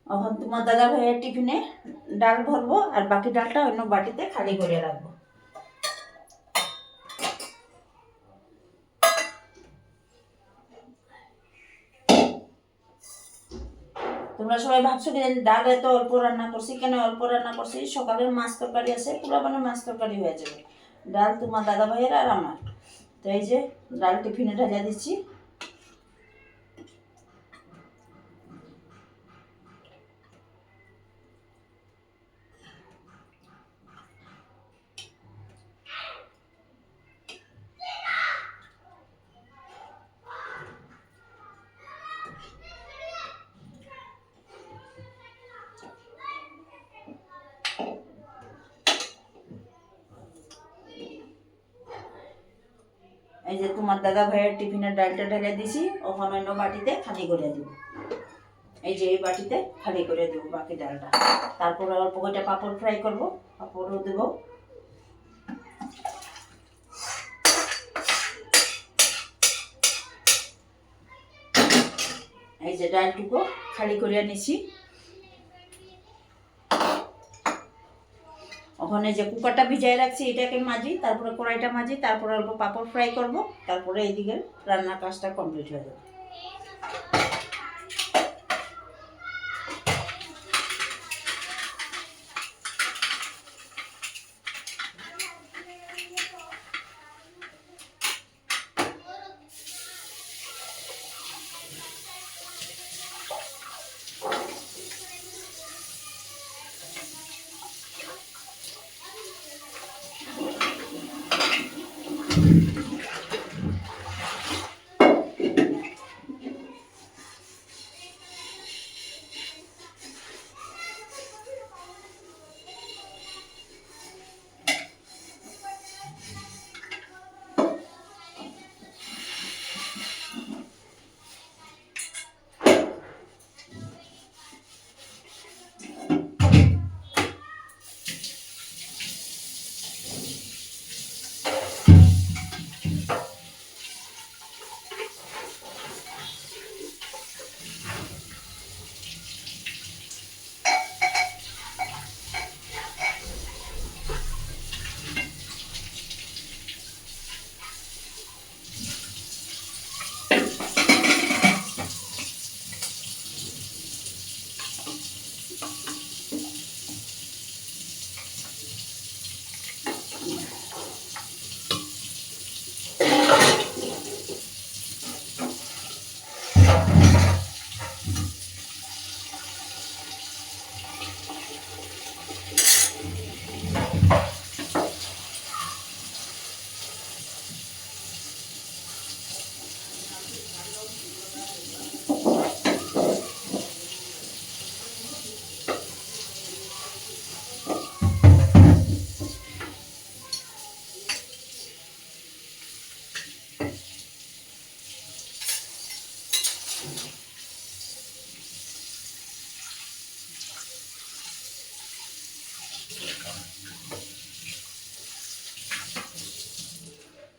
এখন তোমার দাদা ভাইয়ের টিফিনে ডাল ভরবো আর বাকি ডালটা অন্য বাটিতে খালি করে রাখবো। তোমরা সবাই ভাবছো কি ডাল এত অল্প রান্না করছি, কেন অল্প রান্না করছি? সকালের মাছ তরকারি আছে, পুরো মানে মাছ তরকারি হয়ে যাবে। ডাল তোমার দাদা ভাইয়ের আর আমার। তো এই যে ডাল টিফিনে ঢালিয়ে দিচ্ছি। এই যে তোমার দাদা ভাইয়ের টিফিনের ডালটা ঢেলে দিছি, ওখানে অন্য বাটিতে খালি করে দিব। এই যে এই বাটিতে খালি করে দেবো বাকি ডালটা। তারপরে অল্প কয়টা পাঁপড় ফ্রাই করবো, পাঁপড়ও দেবো। এই যে ডালটুকু খালি করে নিছি। ওখানে যে কুকারটা ভিজাই রাখছি এটাকে মাজি, তারপরে কড়াইটা মাজি, তারপরে অল্প পাঁপড় ফ্রাই করব, তারপরে এইদিকে রান্নার কাজটা কমপ্লিট হয়ে যাবে।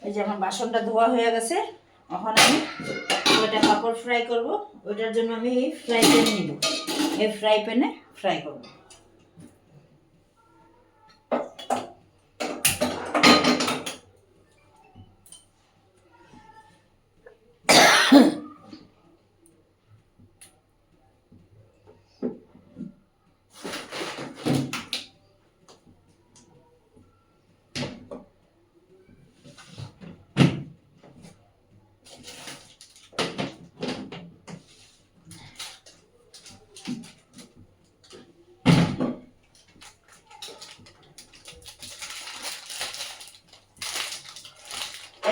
এই যে আমার বাসনটা ধোয়া হয়ে গেছে। এখন আমি ওইটা পাঁপড় ফ্রাই করব, ওইটার জন্য আমি এই ফ্রাই প্যান নিব। এই ফ্রাই প্যানে ফ্রাই করব।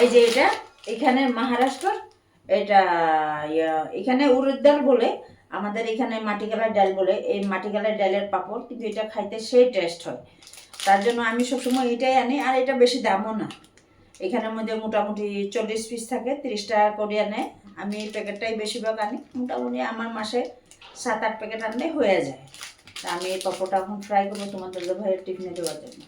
এই যে এটা এখানে মহারাষ্ট্র, এটা এখানে উড়দ ডাল বলে, আমাদের এখানে মাটিকালার ডাল বলে। এই মাটিকালার ডালের পাঁপড়, কিন্তু এটা খাইতে সেই টেস্ট হয়। তার জন্য আমি সবসময় এটাই আনি, আর এটা বেশি দামও না। এখানের মধ্যে মোটামুটি 40 পিস থাকে, 30 টাকা করে আনে। আমি এই প্যাকেটটাই বেশিরভাগ আনি। মোটামুটি আমার মাসে 7-8 প্যাকেট আনলে হয়ে যায়। তা আমি এই পাঁপড়টা এখন ফ্রাই করবো তোমাদের ভাইয়ের টিফিনে দেওয়ার জন্য।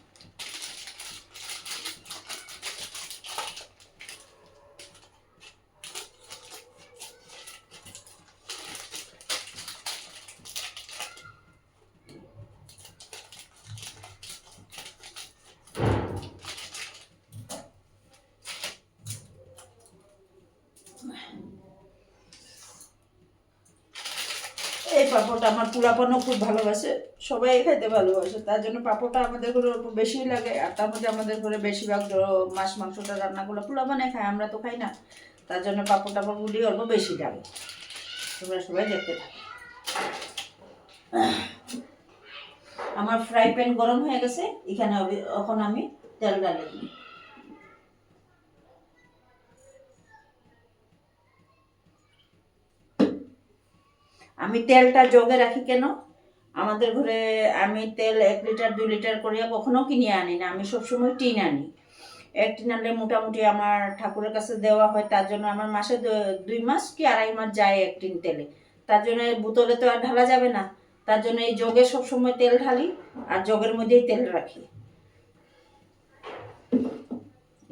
এই পাঁপড়টা আমার পোলাপানও খুব ভালোবাসে, সবাই খাইতে ভালোবাসে, তার জন্য পাঁপড়টা আমাদের ঘরে অল্প বেশি লাগে। আর তার মধ্যে আমাদের ঘরে বেশিরভাগ মাছ মাংসটা রান্না করলে পোলাপানে খায়, আমরা তো খাই না, তার জন্য পাঁপড় টাপড়গুলি অল্প বেশি লাগে। তোমরা সবাই দেখতে থাকো। আমার ফ্রাই প্যান গরম হয়ে গেছে, এখানে এখন আমি তেল ডালি দিই। আমি তেলটা জগে রাখি কেন, আমাদের ঘরে আমি তেল 1 লিটার 2 লিটার করিয়া কখনো কিনে আনি না, আমি সবসময় টিন আনি। 1 টিন আনলে মোটামুটি আমার ঠাকুরের কাছে দেওয়া হয়, তার জন্য আমার মাসে 2 মাস কি 2.5 মাস যায় 1 টিন তেলে। তার জন্য বোতলে তো আর ঢালা যাবে না, তার জন্য এই জগে সবসময় তেল ঢালি আর জগের মধ্যেই তেল রাখি।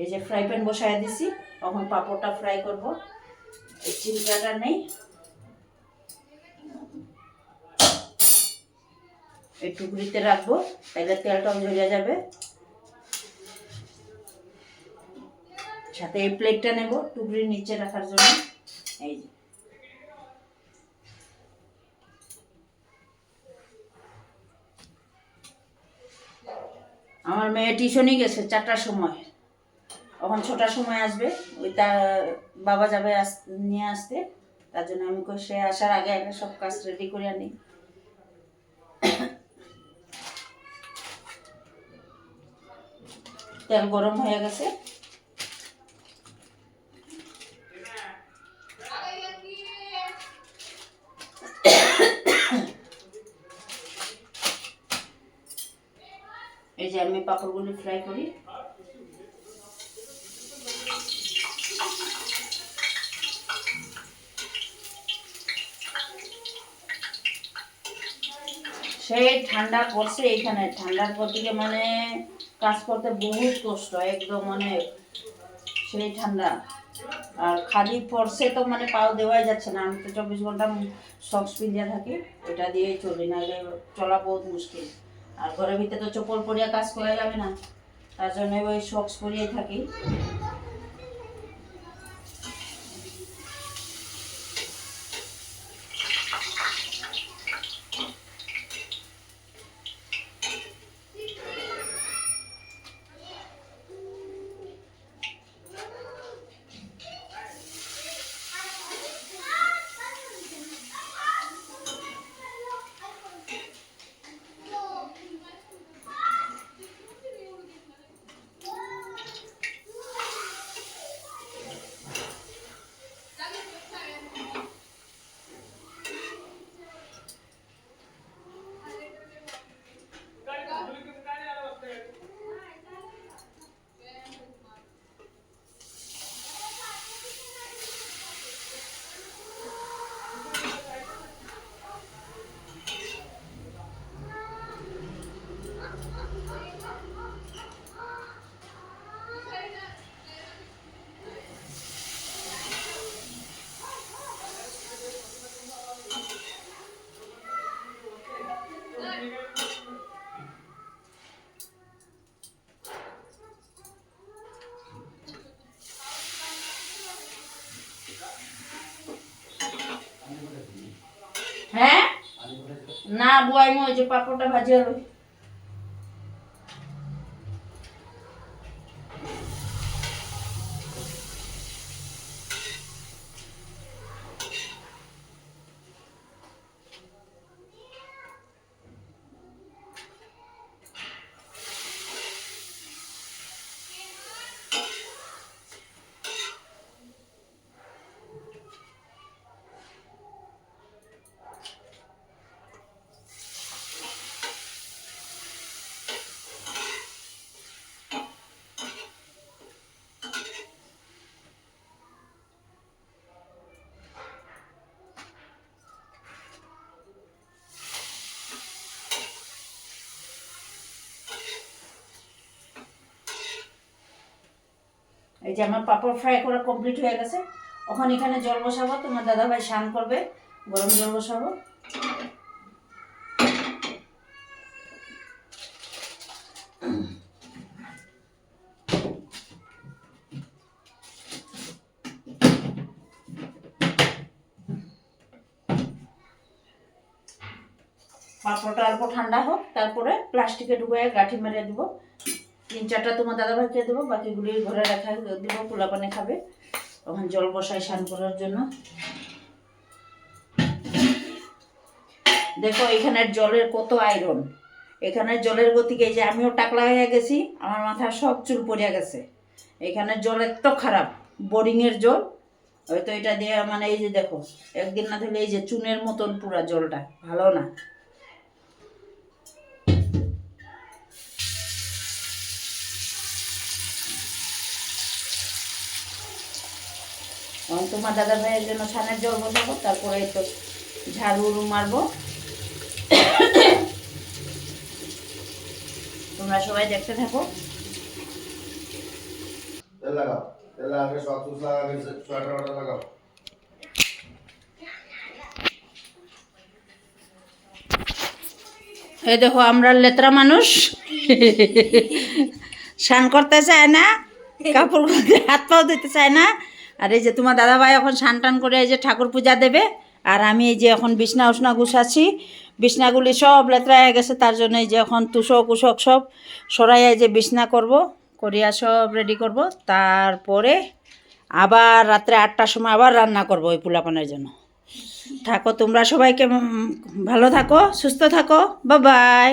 এই যে ফ্রাই প্যান বসায় দিছি, এখন পাঁপড়টা ফ্রাই করব। এই চিমটাটা নেই, এই টুকরিতে রাখবো, তাহলে তেলটাও ঝরে যাবে। সাথে এই প্লেটটা নেব টুকরির নিচে রাখার জন্য। এই যে আমার মেয়ে টিউশনই গেছে 4টার সময়, এখন 6টার সময় আসবে, ওই তার বাবা যাবে নিয়ে আসতে, তার জন্য আমি সে আসার আগে আগে সব কাজ রেডি করে আনি। তেল গরম হয়ে গেছে, এই যে আমি পাঁপড়গুলি ফ্রাই করি। সেই ঠান্ডা পড়ছে এইখানে, ঠান্ডার পর থেকে মানে কাজ করতে বহুত কষ্ট, একদম মানে সেই ঠান্ডা। আর খালি পড়ছে তো মানে পাও দেওয়াই যাচ্ছে না, আমি তো 24 ঘন্টা সক্স পিন্ধিয়া থাকি, ওটা দিয়েই চলি, নাহলে চলা বহুত মুশকিল। আর ঘরের ভিতরে তো চপ্পল পরিয়া কাজ করা যাবে না, তার জন্য ওই সক্স পরিয়েই থাকি। হ্যাঁ না বুয়াই ওই যে পাঁপড়টা ভাজিয়া রই। এই যে আমার পাপড় ফ্রাই করা কমপ্লিট হয়ে গেছে, ওখানে এখানে জল বসাবো, তোমার দাদাভাই স্নান করবে, গরম জল বসাবো। পাঁপড়টা অল্প ঠান্ডা হোক, তারপরে প্লাস্টিকে ডুবাই গাঁঠি মেরে দেবো। 3-4টা তোমার দাদাভাইকে দেবো, বাকিগুলি ঘরে রাখা দেবো, পোলাপানে খাবে। তখন জল বসাই স্নান করার জন্য। দেখো এখানের জলের কত আয়রন, এখানের জলের গতিকে, এই যে আমিও টাকলা হয়ে গেছি, আমার মাথার সব চুল পড়িয়া গেছে। এখানের জল এত খারাপ, বোরিংয়ের জল। হয়তো এটা দিয়ে মানে এই যে দেখো, একদিন না ধরলে এই যে চুনের মতন পুরা জলটা, ভালো না। তোমার দাদা ভাইয়ের জন্য ছানের জল বসাবো, তারপরে এই তো ঝাড়ু মারবো। তোমরা সবাই দেখতে থাকো। এই দেখো আমরা লেত্রা মানুষ, স্নান করতে চায় না, কাপড় হাত পাও দিতে চায় না। আর এই যে তোমার দাদাভাই এখন স্নান টান করে এই যে ঠাকুর পূজা দেবে, আর আমি এই যে এখন বিছনা উষ্ণা গুছাচ্ছি। বিছনাগুলি সব লেত্রা হয়ে গেছে, তার জন্য এই যে এখন তুষক উষক সব সরাইয়া যে বিছনা করব, করিয়া সব রেডি করব। তারপরে আবার রাত্রে 8টার সময় আবার রান্না করব ওই পোলাপানের জন্য। থাকো তোমরা সবাইকে ভালো থাকো, সুস্থ থাকো, বাই বাই।